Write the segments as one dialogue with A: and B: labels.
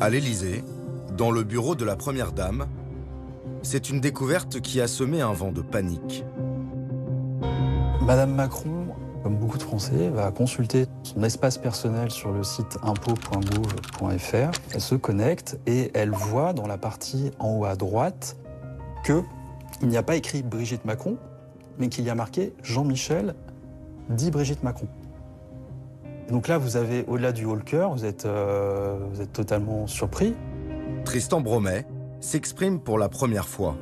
A: À l'Élysée, dans le bureau de la Première Dame, c'est une découverte qui a semé un vent de panique.
B: Madame Macron, comme beaucoup de Français, va consulter son espace personnel sur le site impôts.gouv.fr. Elle se connecte et elle voit dans la partie en haut à droite qu'il n'y a pas écrit Brigitte Macron, mais qu'il y a marqué Jean-Michel dit Brigitte Macron. Et donc là, vous avez, au-delà du haut-le-cœur, vous êtes totalement surpris.
A: Tristan Bromet s'exprime pour la première fois.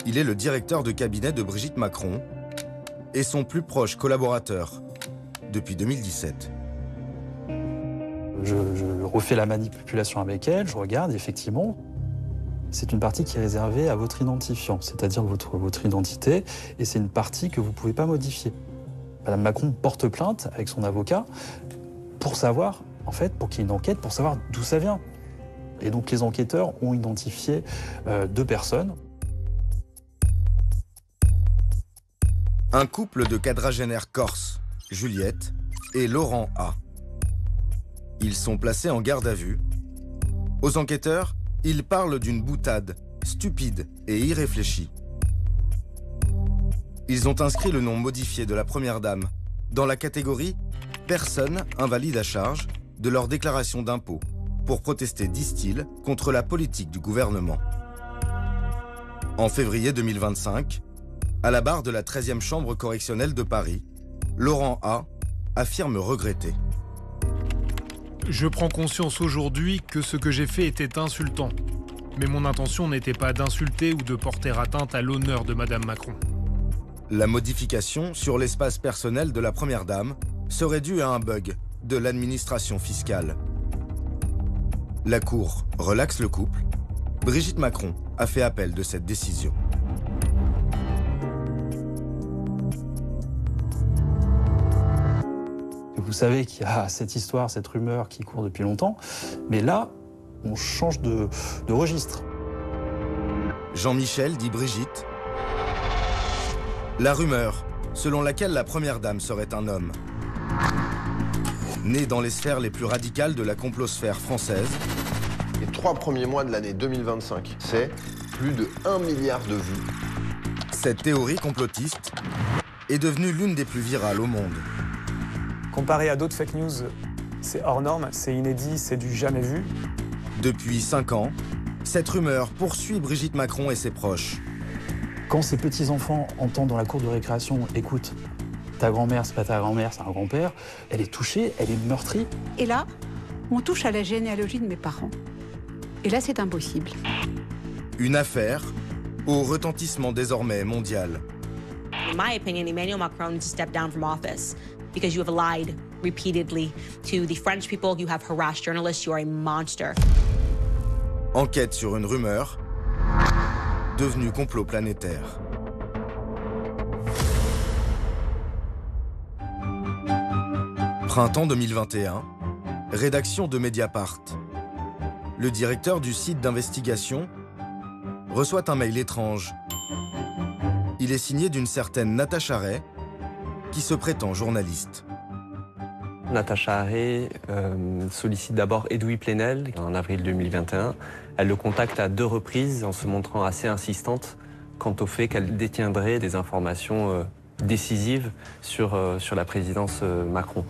A: Il est le directeur de cabinet de Brigitte Macron et son plus proche collaborateur depuis 2017.
B: Je refais la manipulation avec elle, je regarde, effectivement, c'est une partie qui est réservée à votre identifiant, c'est-à-dire votre identité, et c'est une partie que vous ne pouvez pas modifier. Madame Macron porte plainte avec son avocat pour savoir, en fait, pour qu'il y ait une enquête, pour savoir d'où ça vient. Et donc les enquêteurs ont identifié 2 personnes.
A: Un couple de quadragénaires corses, Juliette et Laurent A. Ils sont placés en garde à vue. Aux enquêteurs, ils parlent d'une boutade stupide et irréfléchie. Ils ont inscrit le nom modifié de la Première Dame dans la catégorie « Personnes invalides à charge » de leur déclaration d'impôt pour protester, disent-ils, contre la politique du gouvernement. En février 2025, à la barre de la 13e chambre correctionnelle de Paris, Laurent A. affirme regretter.
C: Je prends conscience aujourd'hui que ce que j'ai fait était insultant. Mais mon intention n'était pas d'insulter ou de porter atteinte à l'honneur de Madame Macron.
A: La modification sur l'espace personnel de la Première Dame serait due à un bug de l'administration fiscale. La Cour relaxe le couple. Brigitte Macron a fait appel de cette décision.
B: Vous savez qu'il y a cette histoire, cette rumeur qui court depuis longtemps, mais là, on change de registre.
A: Jean-Michel dit Brigitte. La rumeur selon laquelle la Première Dame serait un homme. Né dans les sphères les plus radicales de la complosphère française.
D: Les 3 premiers mois de l'année 2025, c'est plus de 1 milliard de vues.
A: Cette théorie complotiste est devenue l'une des plus virales au monde.
E: Comparé à d'autres fake news, c'est hors norme, c'est inédit, c'est du jamais vu.
A: Depuis 5 ans, cette rumeur poursuit Brigitte Macron et ses proches.
B: Quand ces petits-enfants entendent dans la cour de récréation « Écoute, ta grand-mère, c'est pas ta grand-mère, c'est un grand-père », elle est touchée, elle est meurtrie.
F: Et là, on touche à la généalogie de mes parents. Et là, c'est impossible.
A: Une affaire au retentissement désormais mondial.
G: In my opinion, Emmanuel Macron needs to step down from office because you have lied repeatedly to the French people, you have harassed journalists, you are a monster.
A: Enquête sur une rumeur devenue complot planétaire. Printemps 2021, rédaction de Mediapart. Le directeur du site d'investigation reçoit un mail étrange. Il est signé d'une certaine Natacha Ray, qui se prétend journaliste.
H: Natacha Ray sollicite d'abord Edoui Plenel en avril 2021. Elle le contacte à 2 reprises en se montrant assez insistante quant au fait qu'elle détiendrait des informations décisives sur la présidence Macron.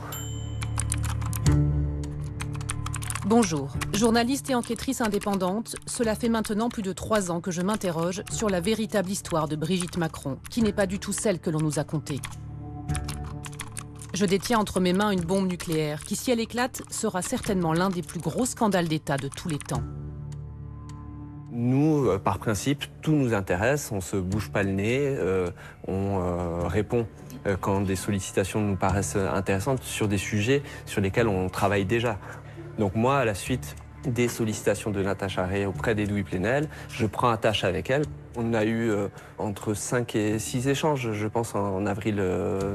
I: Bonjour, journaliste et enquêtrice indépendante, cela fait maintenant plus de 3 ans que je m'interroge sur la véritable histoire de Brigitte Macron, qui n'est pas du tout celle que l'on nous a contée. Je détiens entre mes mains une bombe nucléaire qui, si elle éclate, sera certainement l'un des plus gros scandales d'État de tous les temps.
H: Nous, par principe, tout nous intéresse, on ne se bouge pas le nez, on répond quand des sollicitations nous paraissent intéressantes sur des sujets sur lesquels on travaille déjà. Donc moi, à la suite des sollicitations de Natacha Ray auprès d'Edoui Plenel, je prends attache avec elle. On a eu entre 5 et 6 échanges, je pense, en avril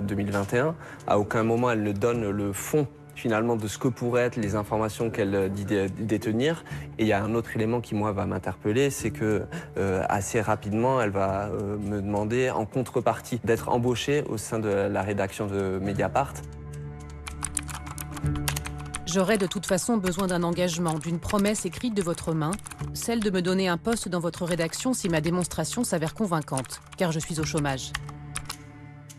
H: 2021. À aucun moment, elle ne donne le fond, finalement, de ce que pourraient être les informations qu'elle dit détenir. Et il y a un autre élément qui, moi, va m'interpeller, c'est que assez rapidement, elle va me demander, en contrepartie, d'être embauchée au sein de la rédaction de Mediapart.
I: J'aurais de toute façon besoin d'un engagement, d'une promesse écrite de votre main, celle de me donner un poste dans votre rédaction si ma démonstration s'avère convaincante, car je suis au chômage.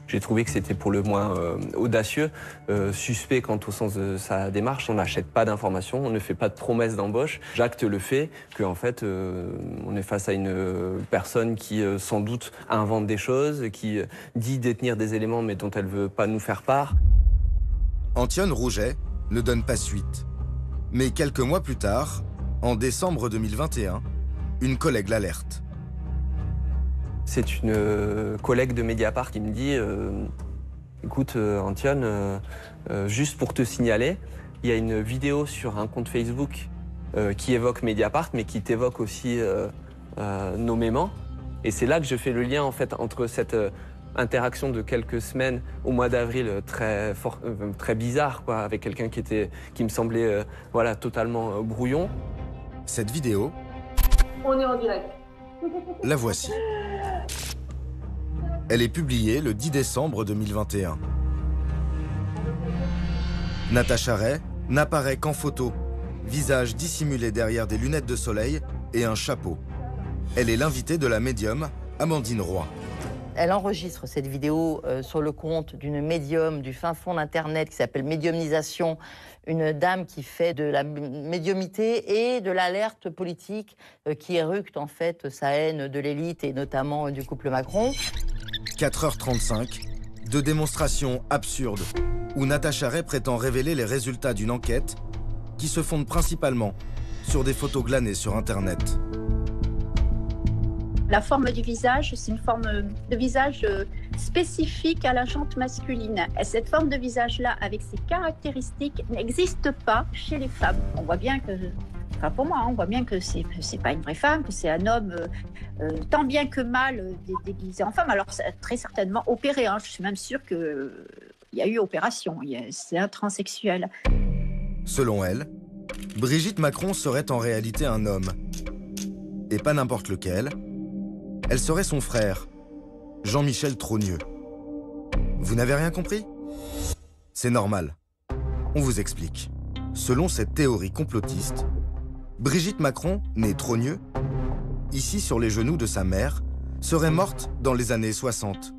H: J'ai trouvé que c'était pour le moins audacieux, suspect quant au sens de sa démarche. On n'achète pas d'informations, on ne fait pas de promesses d'embauche. J'acte le fait qu'en fait, on est face à une personne qui sans doute invente des choses, qui dit détenir des éléments mais dont elle ne veut pas nous faire part.
A: Antionne Rouget ne donne pas suite. Mais quelques mois plus tard, en décembre 2021, une collègue l'alerte.
H: C'est une collègue de Mediapart qui me dit écoute Antionne, juste pour te signaler, il y a une vidéo sur un compte Facebook qui évoque Mediapart mais qui t'évoque aussi nommément. Et c'est là que je fais le lien en fait entre cette interaction de quelques semaines au mois d'avril très bizarre quoi, avec quelqu'un qui me semblait voilà, totalement brouillon.
A: Cette vidéo,
J: on est en direct.
A: La voici. Elle est publiée le 10 décembre 2021. Natacha Ray n'apparaît qu'en photo, visage dissimulé derrière des lunettes de soleil et un chapeau. Elle est l'invitée de la médium Amandine Roy.
K: Elle enregistre cette vidéo sur le compte d'une médium du fin fond d'Internet qui s'appelle Médiumnisation, une dame qui fait de la médiumité et de l'alerte politique qui éructe en fait sa haine de l'élite et notamment du couple Macron.
A: 4h35, de démonstrations absurdes où Natacha Ray prétend révéler les résultats d'une enquête qui se fonde principalement sur des photos glanées sur Internet.
J: La forme du visage, c'est une forme de visage spécifique à la jante masculine. Et cette forme de visage-là, avec ses caractéristiques, n'existe pas chez les femmes. On voit bien que, enfin pour moi, on voit bien que c'est pas une vraie femme, que c'est un homme tant bien que mal déguisé en femme. Alors très certainement opéré. Je suis même sûre qu'il y a eu opération. C'est un transsexuel.
A: Selon elle, Brigitte Macron serait en réalité un homme. Et pas n'importe lequel. Elle serait son frère, Jean-Michel Trogneux. Vous n'avez rien compris? C'est normal. On vous explique. Selon cette théorie complotiste, Brigitte Macron, née Trogneux, ici sur les genoux de sa mère, serait morte dans les années 60.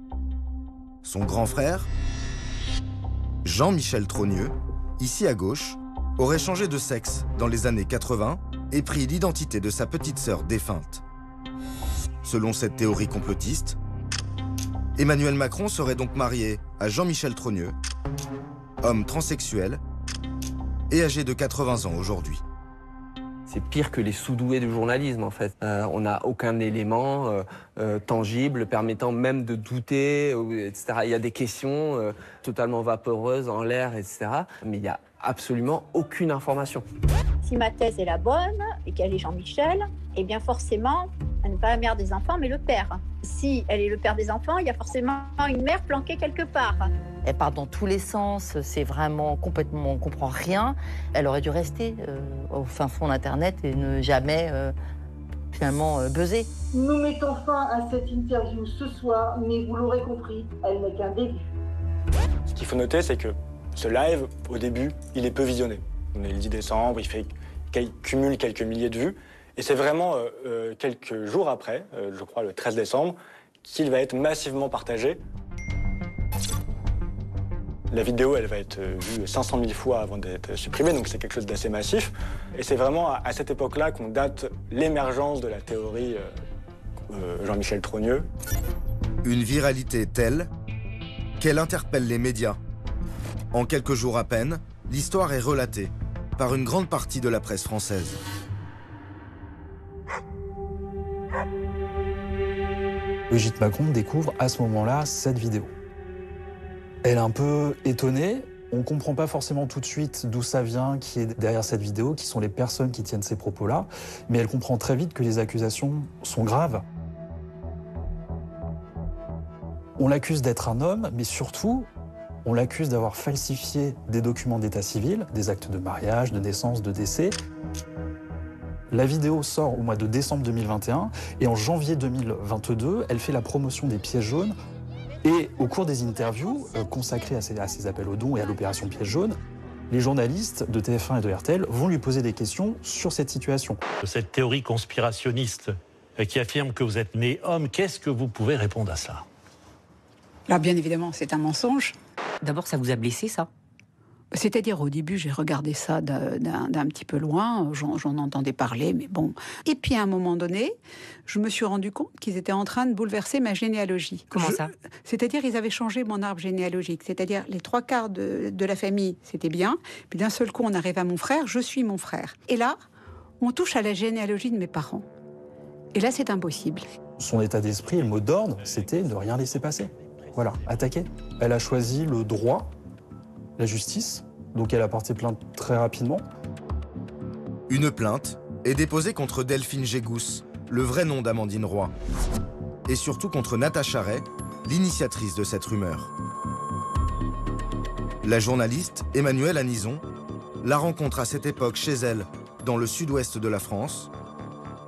A: Son grand frère, Jean-Michel Trogneux, ici à gauche, aurait changé de sexe dans les années 80 et pris l'identité de sa petite sœur défunte. Selon cette théorie complotiste, Emmanuel Macron serait donc marié à Jean-Michel Trogneux, homme transsexuel et âgé de 80 ans aujourd'hui.
H: C'est pire que les sous-doués du journalisme en fait. On n'a aucun élément tangible permettant même de douter, etc. Il y a des questions totalement vaporeuses en l'air, etc. Mais il n'y a absolument aucune information.
J: Si ma thèse est la bonne et qu'elle est Jean-Michel, eh bien forcément, elle n'est pas la mère des enfants, mais le père. Si elle est le père des enfants, il y a forcément une mère planquée quelque part.
K: Elle part dans tous les sens, c'est vraiment complètement, on ne comprend rien. Elle aurait dû rester au fin fond d'Internet et ne jamais finalement buzzer.
J: Nous mettons fin à cette interview ce soir, mais vous l'aurez compris, elle n'est qu'un début.
E: Ce qu'il faut noter, c'est que ce live, au début, il est peu visionné. On est le 10 décembre, il cumule quelques milliers de vues. Et c'est vraiment quelques jours après, je crois le 13 décembre, qu'il va être massivement partagé. La vidéo, elle va être vue 500 000 fois avant d'être supprimée, donc c'est quelque chose d'assez massif. Et c'est vraiment à cette époque-là qu'on date l'émergence de la théorie Jean-Michel Trogneux.
A: Une viralité telle qu'elle interpelle les médias. En quelques jours à peine, l'histoire est relatée par une grande partie de la presse française.
B: Brigitte Macron découvre à ce moment-là cette vidéo. Elle est un peu étonnée, on ne comprend pas forcément tout de suite d'où ça vient, qui est derrière cette vidéo, qui sont les personnes qui tiennent ces propos-là, mais elle comprend très vite que les accusations sont graves. On l'accuse d'être un homme, mais surtout, on l'accuse d'avoir falsifié des documents d'état civil, des actes de mariage, de naissance, de décès. La vidéo sort au mois de décembre 2021 et en janvier 2022, elle fait la promotion des Pièges jaunes. Et au cours des interviews consacrées à ces appels aux dons et à l'opération Pièges jaunes, Les journalistes de TF1 et de RTL vont lui poser des questions sur cette situation.
L: Cette théorie conspirationniste qui affirme que vous êtes né homme, qu'est-ce que vous pouvez répondre à cela?
F: Là, bien évidemment, c'est un mensonge.
M: D'abord, ça vous a blessé, ça?
F: C'est-à-dire, au début, j'ai regardé ça d'un petit peu loin, j'en entendais parler, mais bon. Et puis, à un moment donné, je me suis rendu compte qu'ils étaient en train de bouleverser ma généalogie.
M: Comment ça?
F: C'est-à-dire, ils avaient changé mon arbre généalogique. C'est-à-dire, les 3/4 de la famille, c'était bien. Puis d'un seul coup, on arrive à mon frère, je suis mon frère. Et là, on touche à la généalogie de mes parents. Et là, c'est impossible.
B: Son état d'esprit, le mot d'ordre, c'était de rien laisser passer. Voilà, attaquer. Elle a choisi le droit, la justice, donc elle a porté plainte très rapidement.
A: Une plainte est déposée contre Delphine Gégous, le vrai nom d'Amandine Roy, et surtout contre Natacha Ray, l'initiatrice de cette rumeur. La journaliste Emmanuelle Anison la rencontre à cette époque chez elle, dans le sud-ouest de la France,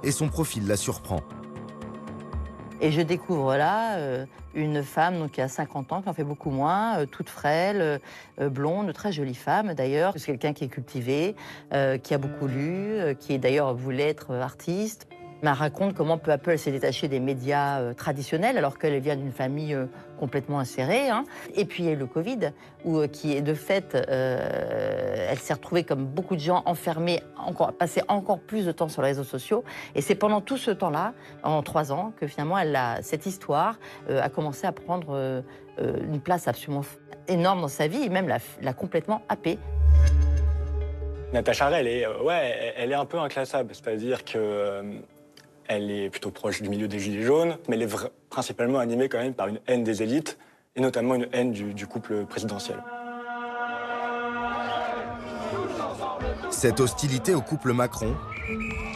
A: et son profil la surprend.
K: Et je découvre là une femme donc, qui a 50 ans, qui en fait beaucoup moins, toute frêle, blonde, très jolie femme d'ailleurs. C'est quelqu'un qui est cultivé, qui a beaucoup lu, qui d'ailleurs voulait être artiste. Elle raconte comment peu à peu elle s'est détachée des médias traditionnels alors qu'elle vient d'une famille complètement insérée. Hein. Et puis il y a eu le Covid, qui est de fait, elle s'est retrouvée comme beaucoup de gens enfermée, passer encore plus de temps sur les réseaux sociaux. Et c'est pendant tout ce temps-là, en 3 ans, que finalement cette histoire a commencé à prendre une place absolument énorme dans sa vie et même l'a complètement happée.
E: Natacha Ray, elle est un peu inclassable, c'est-à-dire que elle est plutôt proche du milieu des Gilets jaunes, mais elle est principalement animée quand même par une haine des élites, et notamment une haine du couple présidentiel.
A: Cette hostilité au couple Macron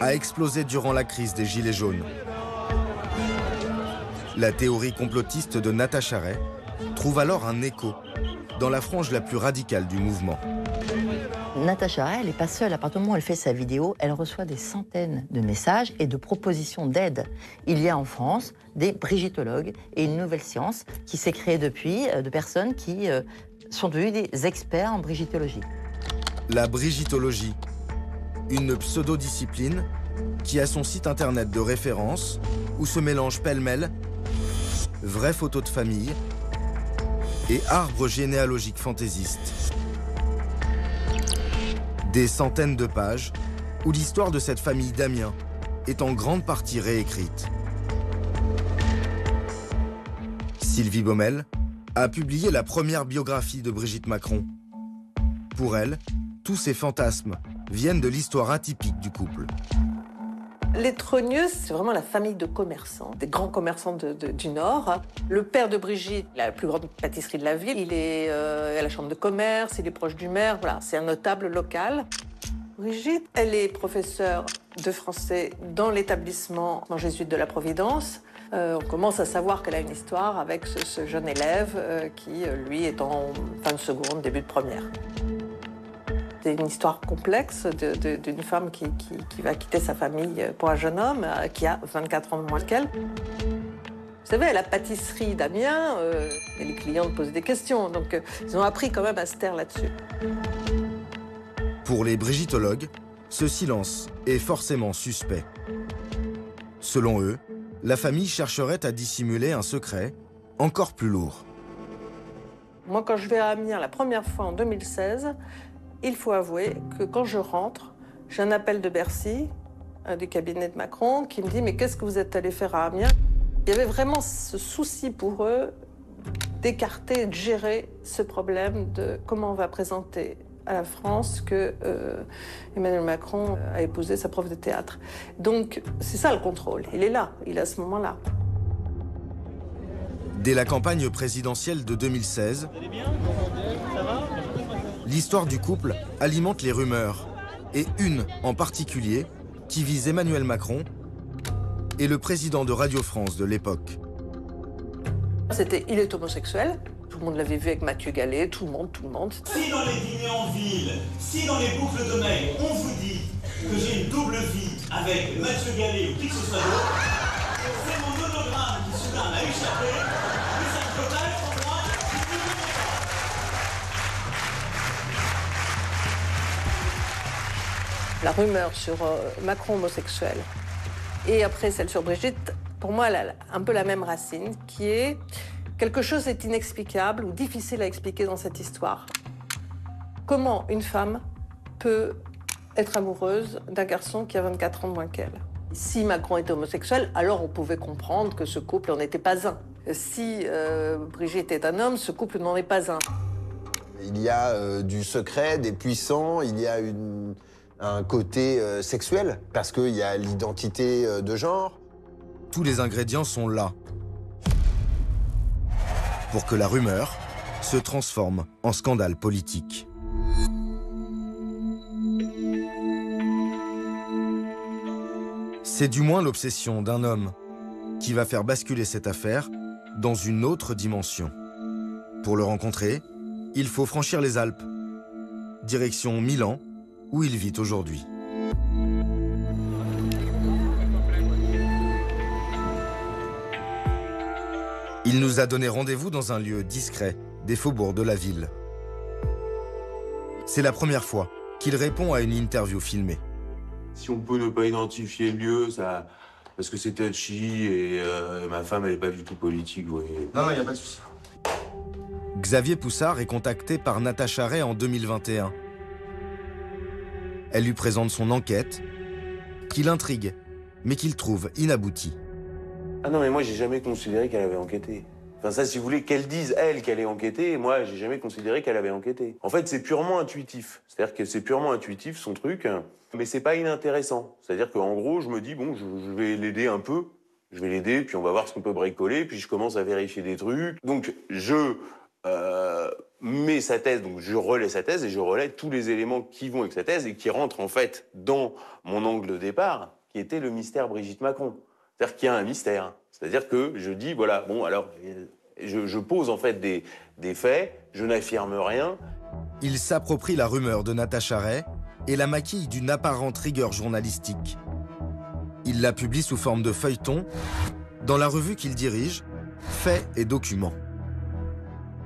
A: a explosé durant la crise des Gilets jaunes. La théorie complotiste de Natacha Ray trouve alors un écho dans la frange la plus radicale du mouvement.
K: Natacha Ray, elle n'est pas seule. À partir du moment où elle fait sa vidéo, elle reçoit des centaines de messages et de propositions d'aide. Il y a en France des brigitologues et une nouvelle science qui s'est créée depuis, de personnes qui sont devenues des experts en brigitologie.
A: La brigitologie, une pseudo-discipline qui a son site internet de référence où se mélangent pêle-mêle vraies photos de famille et arbres généalogiques fantaisistes. Des centaines de pages où l'histoire de cette famille d'Amiens est en grande partie réécrite. Sylvie Baumel a publié la première biographie de Brigitte Macron. Pour elle, tous ces fantasmes viennent de l'histoire atypique du couple.
N: Les Trogneux, c'est vraiment la famille de commerçants, des grands commerçants du Nord. Le père de Brigitte, la plus grande pâtisserie de la ville, il est à la chambre de commerce, il est proche du maire, voilà, c'est un notable local. Brigitte, elle est professeure de français dans l'établissement jésuite de la Providence. On commence à savoir qu'elle a une histoire avec ce jeune élève qui, lui, est en fin de seconde, début de première. C'est une histoire complexe d'une femme qui va quitter sa famille pour un jeune homme qui a 24 ans de moins qu'elle. Vous savez, à la pâtisserie d'Amiens, et les clients posent des questions, donc ils ont appris quand même à se taire là-dessus.
A: Pour les brigitologues, ce silence est forcément suspect. Selon eux, la famille chercherait à dissimuler un secret encore plus lourd.
N: Moi, quand je vais à Amiens la première fois en 2016, il faut avouer que quand je rentre, j'ai un appel de Bercy, du cabinet de Macron, qui me dit « Mais qu'est-ce que vous êtes allé faire à Amiens ?» Il y avait vraiment ce souci pour eux d'écarter, de gérer ce problème de comment on va présenter à la France que Emmanuel Macron a épousé sa prof de théâtre. Donc c'est ça le contrôle, il est là, il est à ce moment-là.
A: Dès la campagne présidentielle de 2016, l'histoire du couple alimente les rumeurs, et une en particulier qui vise Emmanuel Macron et le président de Radio France de l'époque.
N: C'était « Il est homosexuel ». Tout le monde l'avait vu avec Mathieu Gallet, tout le monde.
O: Si dans les dîners en ville, si dans les boucles de mail, on vous dit que j'ai une double vie avec Mathieu Gallet ou qui que ce soit d'autre, c'est mon monogramme qui soudain m'a échappé, mais ça ne peut pas être moi.
N: La rumeur sur Macron homosexuel et après celle sur Brigitte, pour moi, elle a un peu la même racine, qui est quelque chose est inexplicable ou difficile à expliquer dans cette histoire. Comment une femme peut être amoureuse d'un garçon qui a 24 ans de moins qu'elle? Si Macron était homosexuel, alors on pouvait comprendre que ce couple n'en était pas un. Si Brigitte est un homme, ce couple n'en est pas un.
D: Il y a du secret, des puissants, il y a un côté sexuel, parce qu'il y a l'identité de genre.
A: Tous les ingrédients sont là pour que la rumeur se transforme en scandale politique. C'est du moins l'obsession d'un homme qui va faire basculer cette affaire dans une autre dimension. Pour le rencontrer, il faut franchir les Alpes, direction Milan, où il vit aujourd'hui. Il nous a donné rendez-vous dans un lieu discret des faubourgs de la ville. C'est la première fois qu'il répond à une interview filmée.
P: Si on peut ne pas identifier le lieu, ça... parce que c'est touchy et ma femme, elle n'est pas du tout politique, vous voyez.
D: Non, il n'y a pas de souci.
A: Xavier Poussard est contacté par Natacha Ray en 2021. Elle lui présente son enquête, qui l'intrigue, mais qu'il trouve inaboutie.
P: Ah non, mais moi, j'ai jamais considéré qu'elle avait enquêté. Enfin, ça, si vous voulez, qu'elle dise, elle, qu'elle ait enquêté, moi, j'ai jamais considéré qu'elle avait enquêté. En fait, c'est purement intuitif. C'est-à-dire que c'est purement intuitif, son truc, mais c'est pas inintéressant. C'est-à-dire qu'en gros, je me dis, bon, je vais l'aider un peu. Je vais l'aider, puis on va voir ce qu'on peut bricoler, puis je commence à vérifier des trucs. Donc, je mets sa thèse, donc je relais sa thèse, et je relais tous les éléments qui vont avec sa thèse et qui rentrent, en fait, dans mon angle de départ, qui était le mystère Brigitte Macron. C'est-à-dire qu'il y a un mystère. C'est-à-dire que je dis, voilà, bon, alors, je pose en fait des faits, je n'affirme rien.
A: Il s'approprie la rumeur de Natacha Ray et la maquille d'une apparente rigueur journalistique. Il la publie sous forme de feuilleton dans la revue qu'il dirige, Faits et Documents.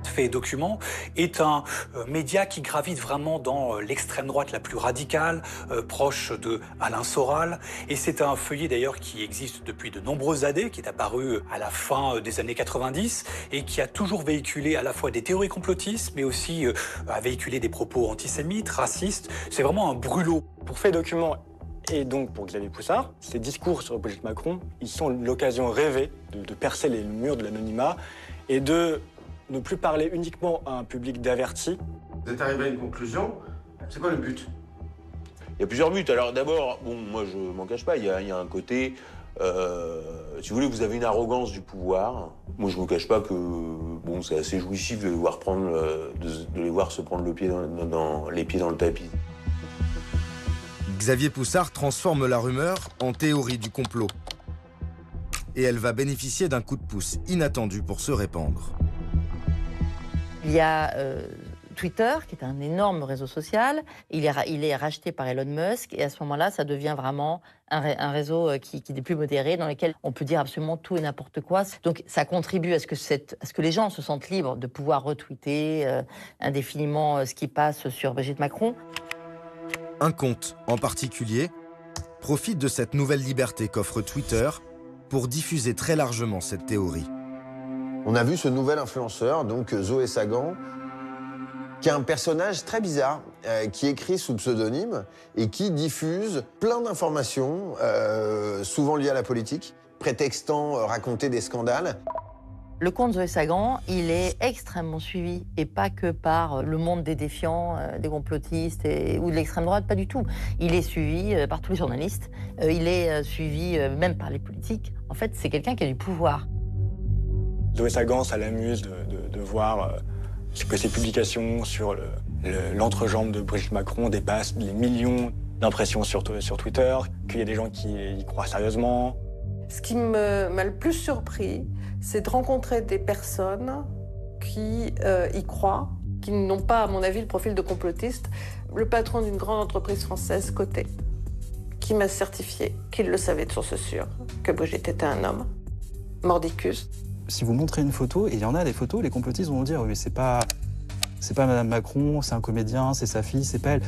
Q: Faits et Documents est un média qui gravite vraiment dans l'extrême droite la plus radicale, proche de Alain Soral. Et c'est un feuillet d'ailleurs qui existe depuis de nombreuses années, qui est apparu à la fin des années 90 et qui a toujours véhiculé à la fois des théories complotistes, mais aussi a véhiculé des propos antisémites, racistes. C'est vraiment un brûlot.
E: Pour Faits et Documents et donc pour Xavier Poussard, ces discours sur Brigitte Macron, ils sont l'occasion rêvée de percer les murs de l'anonymat et de ne plus parler uniquement à un public d'avertis.
P: Vous êtes arrivé à une conclusion, c'est quoi le but? Il y a plusieurs buts. Alors d'abord, bon, moi je m'en cache pas, il y a un côté, si vous voulez, vous avez une arrogance du pouvoir. Moi je me cache pas que bon, c'est assez jouissif de les voir se prendre les pieds dans le tapis.
A: Xavier Poussard transforme la rumeur en théorie du complot. Et elle va bénéficier d'un coup de pouce inattendu pour se répandre.
K: Il y a Twitter, qui est un énorme réseau social. Il est racheté par Elon Musk. Et à ce moment-là, ça devient vraiment un réseau qui est plus modéré, dans lequel on peut dire absolument tout et n'importe quoi. Donc ça contribue à ce que les gens se sentent libres de pouvoir retweeter indéfiniment ce qui passe sur Brigitte Macron.
A: Un compte, en particulier, profite de cette nouvelle liberté qu'offre Twitter pour diffuser très largement cette théorie.
D: On a vu ce nouvel influenceur, donc Zoé Sagan, qui est un personnage très bizarre, qui écrit sous pseudonyme et qui diffuse plein d'informations, souvent liées à la politique, prétextant raconter des scandales.
K: Le compte Zoé Sagan, il est extrêmement suivi, et pas que par le monde des défiants, des complotistes ou de l'extrême droite, pas du tout. Il est suivi par tous les journalistes, il est suivi même par les politiques. En fait, c'est quelqu'un qui a du pouvoir.
E: Zoé Sagan, ça l'amuse de voir que ses publications sur l'entrejambe de Brigitte Macron dépassent les millions d'impressions sur Twitter, qu'il y a des gens qui y croient sérieusement.
N: Ce qui m'a le plus surpris, c'est de rencontrer des personnes qui y croient, qui n'ont pas, à mon avis, le profil de complotiste. Le patron d'une grande entreprise française cotée, qui m'a certifié qu'il le savait de source sûre, que Brigitte était un homme, mordicus.
B: Si vous montrez une photo, et il y en a des photos, les complotistes vont vous dire oui, c'est pas Madame Macron, c'est un comédien, c'est sa fille, c'est pas elle.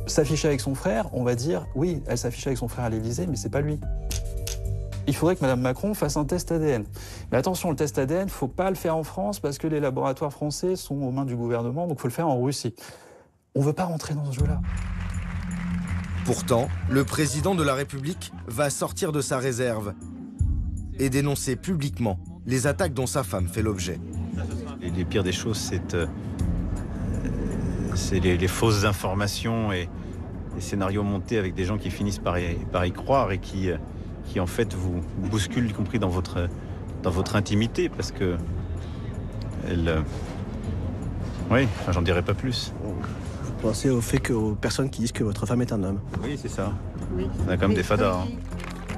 B: S'afficher avec son frère, on va dire, oui, elle s'affiche avec son frère à l'Élysée, mais c'est pas lui. Il faudrait que Mme Macron fasse un test ADN. Mais attention, le test ADN, il ne faut pas le faire en France parce que les laboratoires français sont aux mains du gouvernement, donc il faut le faire en Russie. On ne veut pas rentrer dans ce jeu-là.
A: Pourtant, le président de la République va sortir de sa réserve et dénoncer publiquement les attaques dont sa femme fait l'objet.
R: Et les pires des choses, c'est les fausses informations et les scénarios montés avec des gens qui finissent par y croire et qui en fait vous bousculent, y compris dans votre intimité, parce que oui, enfin, j'en dirai pas plus.
S: Vous pensez au fait aux personnes qui disent que votre femme est un homme?
R: Oui, c'est ça. On a quand même des fadas. Hein.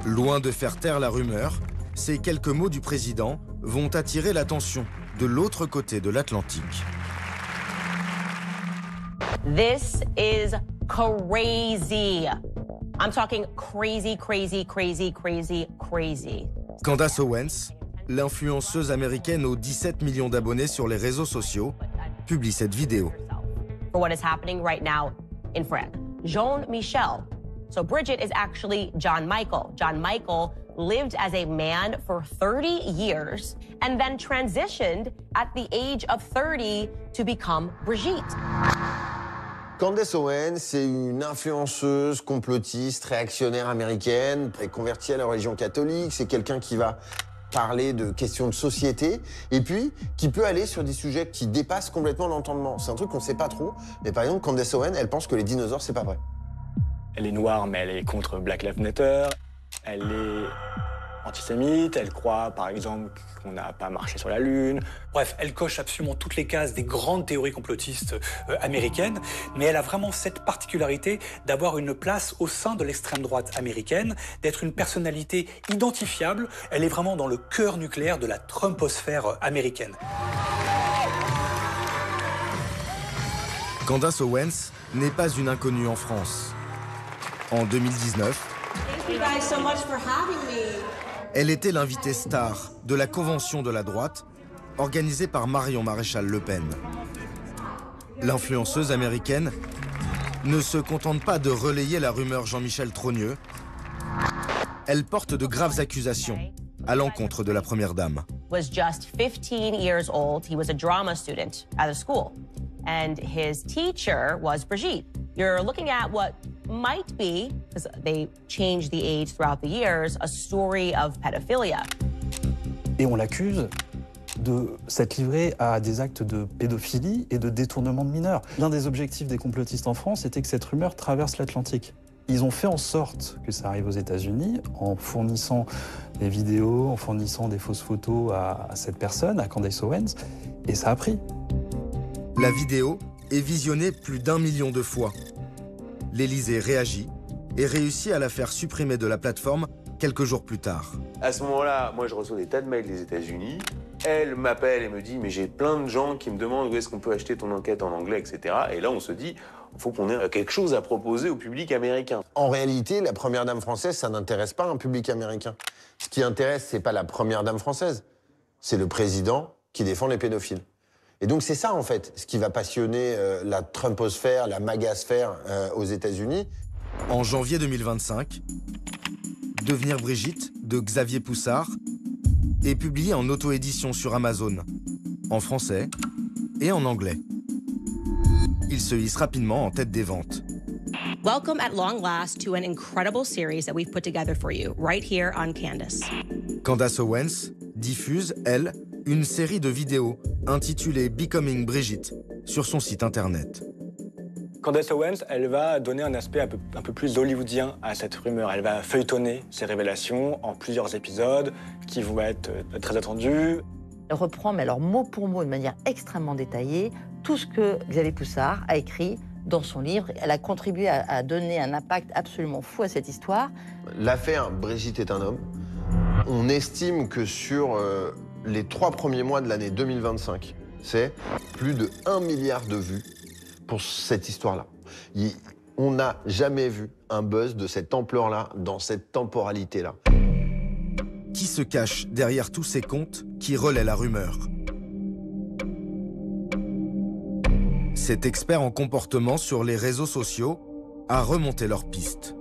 A: Loin de faire taire la rumeur, ces quelques mots du président vont attirer l'attention de l'autre côté de l'Atlantique.
G: This is crazy. I'm talking crazy, crazy, crazy, crazy, crazy.
A: Candace Owens, l'influenceuse américaine aux 17 millions d'abonnés sur les réseaux sociaux, publie cette vidéo.
G: For what is happening right now in France. Jean-Michel. So Bridget is actually John Michael. John Michael lived as a man for 30 years and then transitioned at the age of 30 to become Brigitte.
D: Candace Owens, c'est une influenceuse, complotiste, réactionnaire américaine, convertie à la religion catholique. C'est quelqu'un qui va parler de questions de société et puis qui peut aller sur des sujets qui dépassent complètement l'entendement. C'est un truc qu'on ne sait pas trop, mais par exemple, Candace Owens, elle pense que les dinosaures, c'est pas vrai.
E: Elle est noire, mais elle est contre Black Lives Matter. Elle est antisémite, elle croit par exemple qu'on n'a pas marché sur la Lune.
Q: Bref, elle coche absolument toutes les cases des grandes théories complotistes américaines, mais elle a vraiment cette particularité d'avoir une place au sein de l'extrême droite américaine, d'être une personnalité identifiable. Elle est vraiment dans le cœur nucléaire de la Trumposphère américaine.
A: Candace Owens n'est pas une inconnue en France. En 2019,
G: Thank you guys so much for having me.
A: elle était l'invitée star de la Convention de la droite, organisée par Marion Maréchal Le Pen. L'influenceuse américaine ne se contente pas de relayer la rumeur Jean-Michel Trogneux, elle porte de graves accusations à l'encontre de la Première Dame.
G: Was just 15 years old. He was a drama student at a school. And his teacher was Brigitte. You're looking at what might be, because they changed the age throughout the years, a story of pedophilia.
B: Et on l'accuse de s'être livré à des actes de pédophilie et de détournement de mineurs. L'un des objectifs des complotistes en France était que cette rumeur traverse l'Atlantique. Ils ont fait en sorte que ça arrive aux États-Unis en fournissant des vidéos, en fournissant des fausses photos à cette personne, à Candace Owens, et ça a pris.
A: La vidéo est visionnée plus d'1 million de fois. L'Élysée réagit et réussit à la faire supprimer de la plateforme quelques jours plus tard.
P: À ce moment-là, moi, je reçois des tas de mails des États-Unis. Elle m'appelle et me dit « mais j'ai plein de gens qui me demandent où est-ce qu'on peut acheter ton enquête en anglais, etc. » Et là, on se dit « il faut qu'on ait quelque chose à proposer au public américain. »
D: En réalité, la Première Dame française, ça n'intéresse pas un public américain. Ce qui intéresse, c'est pas la Première Dame française, c'est le président qui défend les pédophiles. Et donc c'est ça, en fait, ce qui va passionner la Trumposphère, la magasphère aux États-Unis.
A: En janvier 2025, Devenir Brigitte de Xavier Poussard est publié en auto-édition sur Amazon, en français et en anglais. Il se hisse rapidement en tête des ventes.
G: Welcome at long last to an incredible series that we've put together for you, right here on Candace.
A: Candace Owens diffuse, elle, une série de vidéos intitulée Becoming Brigitte sur son site internet.
E: Candace Owens, elle va donner un aspect un peu plus hollywoodien à cette rumeur. Elle va feuilletonner ces révélations en plusieurs épisodes qui vont être très attendus.
K: Elle reprend, mais alors mot pour mot, de manière extrêmement détaillée, tout ce que Xavier Poussard a écrit dans son livre. Elle a contribué à donner un impact absolument fou à cette histoire.
D: L'affaire Brigitte est un homme, on estime que sur les 3 premiers mois de l'année 2025, c'est plus de 1 milliard de vues pour cette histoire-là. On n'a jamais vu un buzz de cette ampleur-là, dans cette temporalité-là.
A: Qui se cache derrière tous ces comptes qui relaient la rumeur? Cet expert en comportement sur les réseaux sociaux à remonter leurs pistes.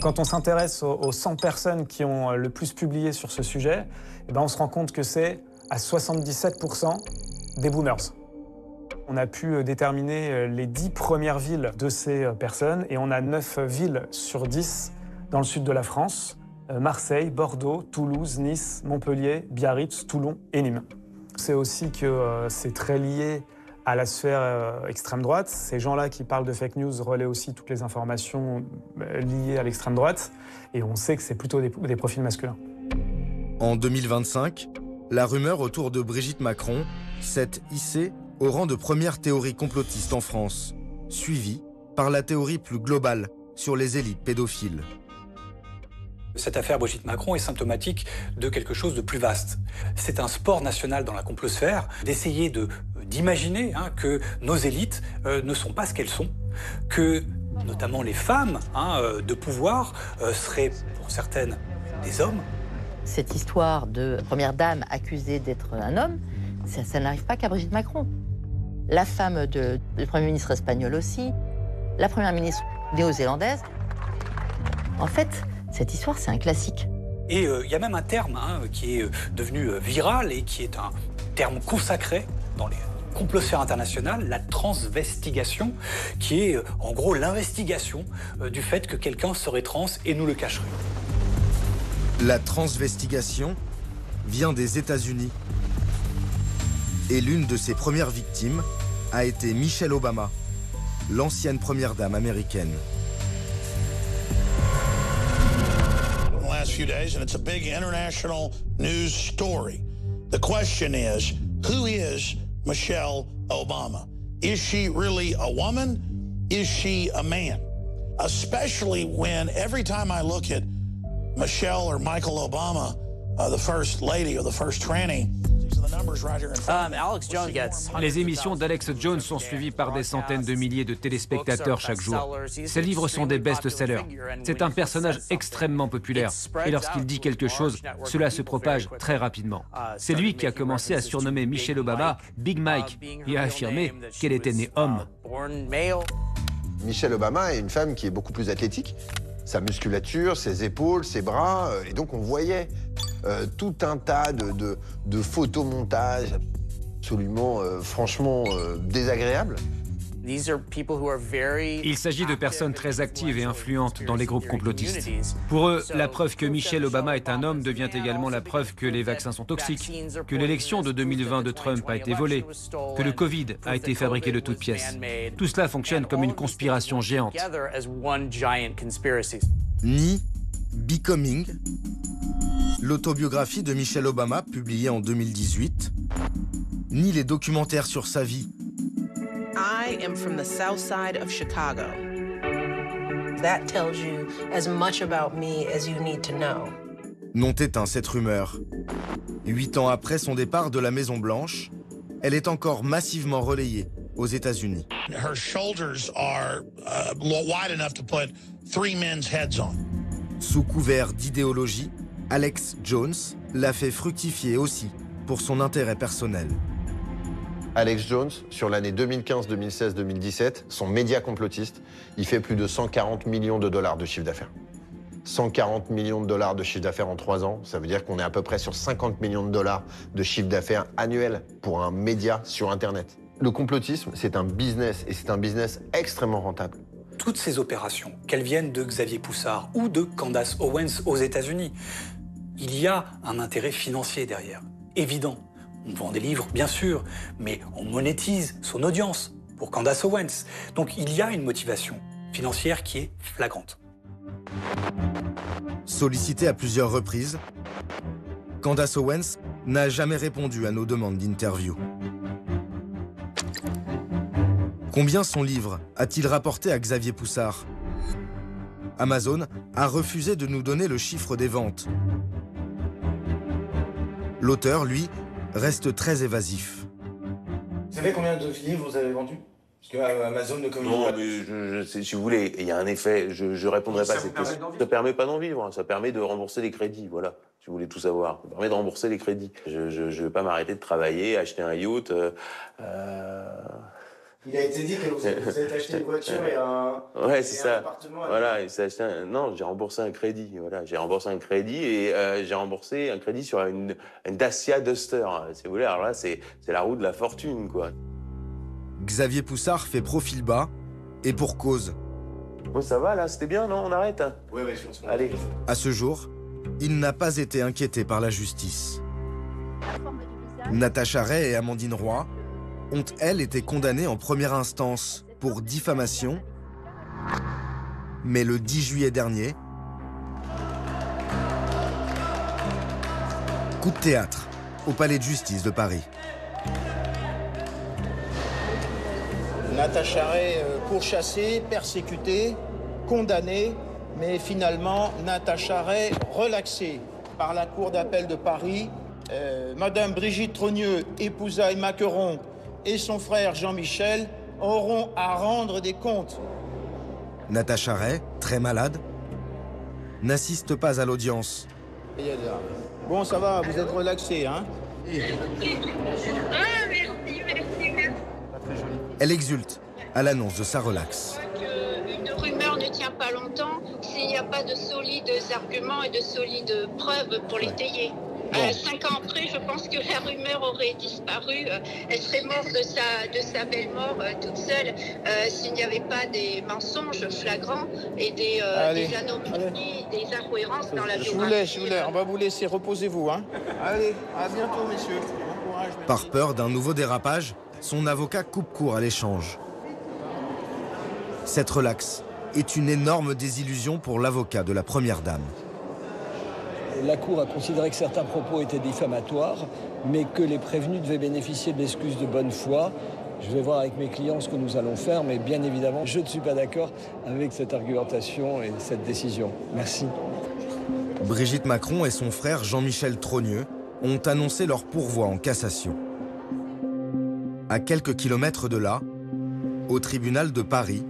T: Quand on s'intéresse aux 100 personnes qui ont le plus publié sur ce sujet, eh ben on se rend compte que c'est à 77% des boomers. On a pu déterminer les 10 premières villes de ces personnes et on a 9 villes sur 10 dans le sud de la France. Marseille, Bordeaux, Toulouse, Nice, Montpellier, Biarritz, Toulon et Nîmes. C'est aussi que c'est très lié à la sphère extrême droite. Ces gens-là qui parlent de fake news relaient aussi toutes les informations liées à l'extrême droite. Et on sait que c'est plutôt des profils masculins.
A: En 2025, la rumeur autour de Brigitte Macron s'est hissée au rang de première théorie complotiste en France, suivie par la théorie plus globale sur les élites pédophiles.
Q: Cette affaire Brigitte Macron est symptomatique de quelque chose de plus vaste. C'est un sport national dans la complosphère d'essayer d'imaginer que nos élites ne sont pas ce qu'elles sont, que notamment les femmes de pouvoir seraient pour certaines des hommes.
K: Cette histoire de première dame accusée d'être un homme, ça n'arrive pas qu'à Brigitte Macron. La femme du Premier ministre espagnol aussi, la Première ministre néo-zélandaise. En fait, cette histoire, c'est un classique.
Q: Et il y a même un terme qui est devenu viral et qui est un terme consacré dans les complosphères internationales, la transvestigation, qui est en gros l'investigation du fait que quelqu'un serait trans et nous le cacherait.
A: La transvestigation vient des États-Unis. Et l'une de ses premières victimes a été Michelle Obama, l'ancienne première dame américaine.
U: Few days, and it's a big international news story. The question is, who is Michelle Obama? Is she really a woman? Is she a man? Especially when every time I look at Michelle or Michael Obama, the first lady or the first tranny,
V: Les émissions d'Alex Jones sont suivies par des centaines de milliers de téléspectateurs chaque jour. Ses livres sont des best-sellers. C'est un personnage extrêmement populaire. Et lorsqu'il dit quelque chose, cela se propage très rapidement. C'est lui qui a commencé à surnommer Michelle Obama Big Mike et a affirmé qu'elle était née homme.
D: Michelle Obama est une femme qui est beaucoup plus athlétique. Sa musculature, ses épaules, ses bras, et donc on voyait tout un tas de photomontages absolument, franchement, désagréables.
V: Il s'agit de personnes très actives et influentes dans les groupes complotistes. Pour eux, la preuve que Michelle Obama est un homme devient également la preuve que les vaccins sont toxiques, que l'élection de 2020 de Trump a été volée, que le Covid a été fabriqué de toutes pièces. Tout cela fonctionne comme une conspiration géante.
A: Ni Becoming, l'autobiographie de Michelle Obama publiée en 2018, ni les documentaires sur sa vie.
W: I am from the south side of Chicago. That tells you as much about me as you need to know.
A: N'ont éteint cette rumeur. 8 ans après son départ de la Maison-Blanche, elle est encore massivement relayée aux États-Unis.
U: Her shoulders are wide enough to put 3 men's heads on.
A: Sous couvert d'idéologie, Alex Jones l'a fait fructifier aussi pour son intérêt personnel.
D: Alex Jones, sur l'année 2015, 2016, 2017, son média complotiste, il fait plus de 140 millions de dollars de chiffre d'affaires. 140 millions de dollars de chiffre d'affaires en 3 ans, ça veut dire qu'on est à peu près sur 50 millions de dollars de chiffre d'affaires annuel pour un média sur Internet. Le complotisme, c'est un business, et c'est un business extrêmement rentable.
Q: Toutes ces opérations, qu'elles viennent de Xavier Poussard ou de Candace Owens aux États-Unis, il y a un intérêt financier derrière, évident. On vend des livres, bien sûr, mais on monétise son audience pour Candace Owens. Donc il y a une motivation financière qui est flagrante.
A: Sollicitée à plusieurs reprises, Candace Owens n'a jamais répondu à nos demandes d'interview. Combien son livre a-t-il rapporté à Xavier Poussard? Amazon a refusé de nous donner le chiffre des ventes. L'auteur, lui, reste très évasif.
X: Vous savez combien de livres vous avez vendus? Parce que Amazon ne communique
P: non,
X: pas.
P: mais si vous voulez, il y a un effet, je répondrai pas à cette question. Ça permet pas d'en vivre, ça permet de rembourser les crédits, voilà, si vous voulez tout savoir. Ça permet de rembourser les crédits. Je vais pas m'arrêter de travailler, acheter un yacht,
X: Il a été dit que vous avez acheté une voiture et un,
P: ouais, c'est ça.
X: appartement.
P: Voilà, il s'est acheté non, j'ai remboursé un crédit. Voilà, j'ai remboursé un crédit et j'ai remboursé un crédit sur une Dacia Duster. Si vous voulez, alors là, c'est la roue de la fortune, quoi.
A: Xavier Poussard fait profil bas, et pour cause.
P: Bon, ça va, là, c'était bien, non? On arrête?
X: Oui, je pense.
P: Allez.
A: À ce jour, il n'a pas été inquiété par la justice. Natacha Ray et Amandine Roy ont, elles, été condamnées en première instance pour diffamation. Mais le 10 juillet dernier, coup de théâtre au palais de justice de Paris.
C: Natacha Ray pourchassée, persécutée, condamnée, mais finalement Natacha Ray relaxée par la Cour d'appel de Paris. Madame Brigitte Trogneux, épousaille Macqueron, et son frère Jean-Michel auront à rendre des comptes.
A: Natacha Ray, très malade, n'assiste pas à l'audience.
C: Bon, ça va, vous êtes relaxé, hein?
A: Elle exulte à l'annonce de sa relaxe.
H: Une rumeur ne tient pas longtemps s'il n'y a pas de solides arguments et de solides preuves pour l'étayer. 5 ans après, je pense que la rumeur aurait disparu. Elle serait morte de sa belle mort toute seule s'il n'y avait pas des mensonges flagrants et des anomalies, des incohérences dans la biographie.
C: Je vous laisse. On va vous laisser, reposez-vous, hein. Allez, à bientôt, messieurs. Bon courage.
A: Par peur d'un nouveau dérapage, son avocat coupe court à l'échange. Cette relaxe est une énorme désillusion pour l'avocat de la première dame.
I: La Cour a considéré que certains propos étaient diffamatoires, mais que les prévenus devaient bénéficier de l'excuse de bonne foi. Je vais voir avec mes clients ce que nous allons faire, mais bien évidemment, je ne suis pas d'accord avec cette argumentation et cette décision. Merci.
A: Brigitte Macron et son frère Jean-Michel Trogneux ont annoncé leur pourvoi en cassation. À quelques kilomètres de là, au tribunal de Paris,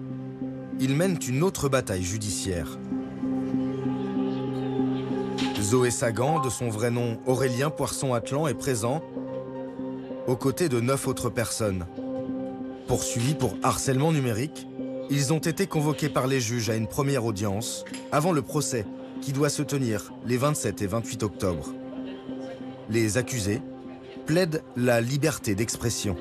A: ils mènent une autre bataille judiciaire. Zoé Sagan, de son vrai nom Aurélien Poisson-Atlan, est présent aux côtés de 9 autres personnes. Poursuivis pour harcèlement numérique, ils ont été convoqués par les juges à une première audience avant le procès qui doit se tenir les 27 et 28 octobre. Les accusés plaident la liberté d'expression.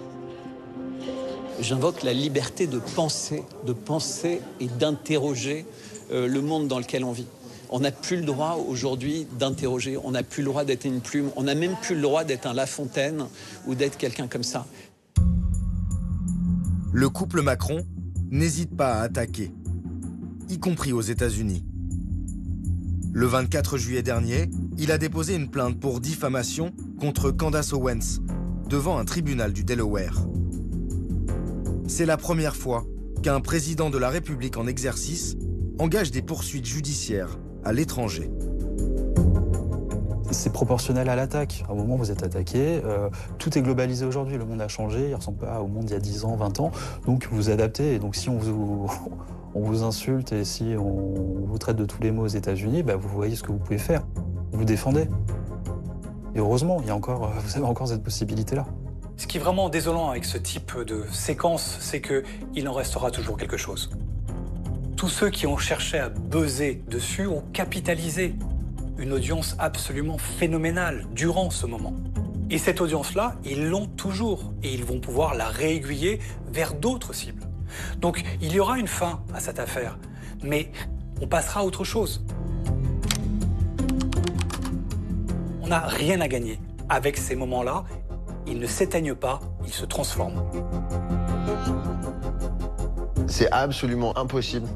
I: J'invoque la liberté de penser et d'interroger le monde dans lequel on vit. On n'a plus le droit aujourd'hui d'interroger, on n'a plus le droit d'être une plume, on n'a même plus le droit d'être un La Fontaine ou d'être quelqu'un comme ça.
A: Le couple Macron n'hésite pas à attaquer, y compris aux États-Unis. Le 24 juillet dernier, il a déposé une plainte pour diffamation contre Candace Owens devant un tribunal du Delaware. C'est la première fois qu'un président de la République en exercice engage des poursuites judiciaires à l'étranger.
B: C'est proportionnel à l'attaque. À un moment, vous êtes attaqué. Tout est globalisé aujourd'hui. Le monde a changé. Il ne ressemble pas au monde d'il y a 10 ans, 20 ans. Donc, vous vous adaptez. Et donc, si on vous insulte et si on vous traite de tous les mots aux États-Unis, bah, vous voyez ce que vous pouvez faire. Vous vous défendez. Et heureusement, vous avez encore cette possibilité-là.
Q: Ce qui est vraiment désolant avec ce type de séquence, c'est qu'il en restera toujours quelque chose. Tous ceux qui ont cherché à buzzer dessus ont capitalisé une audience absolument phénoménale durant ce moment. Et cette audience-là, ils l'ont toujours et ils vont pouvoir la réaiguiller vers d'autres cibles. Donc il y aura une fin à cette affaire, mais on passera à autre chose. On n'a rien à gagner avec ces moments-là. Ils ne s'éteignent pas, ils se transforment.
D: C'est absolument impossible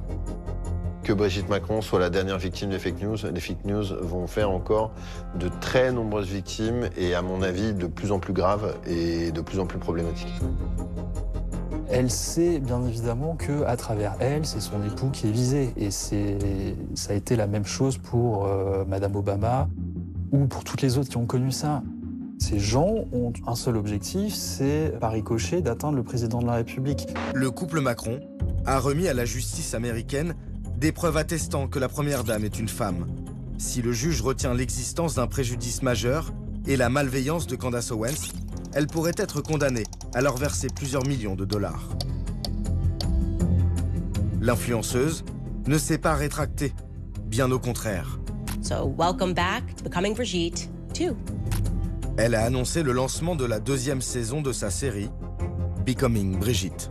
D: que Brigitte Macron soit la dernière victime des fake news. Les fake news vont faire encore de très nombreuses victimes et, à mon avis, de plus en plus graves et de plus en plus problématiques.
B: Elle sait bien évidemment qu'à travers elle, c'est son époux qui est visé. Et ça a été la même chose pour Madame Obama ou pour toutes les autres qui ont connu ça. Ces gens ont un seul objectif, c'est par ricochet d'atteindre le président de la République.
A: Le couple Macron a remis à la justice américaine des preuves attestant que la première dame est une femme. Si le juge retient l'existence d'un préjudice majeur et la malveillance de Candace Owens, elle pourrait être condamnée à leur verser plusieurs millions de dollars. L'influenceuse ne s'est pas rétractée, bien au contraire.
G: So welcome back to Becoming Brigitte 2.
A: Elle a annoncé le lancement de la 2e saison de sa série, Becoming Brigitte.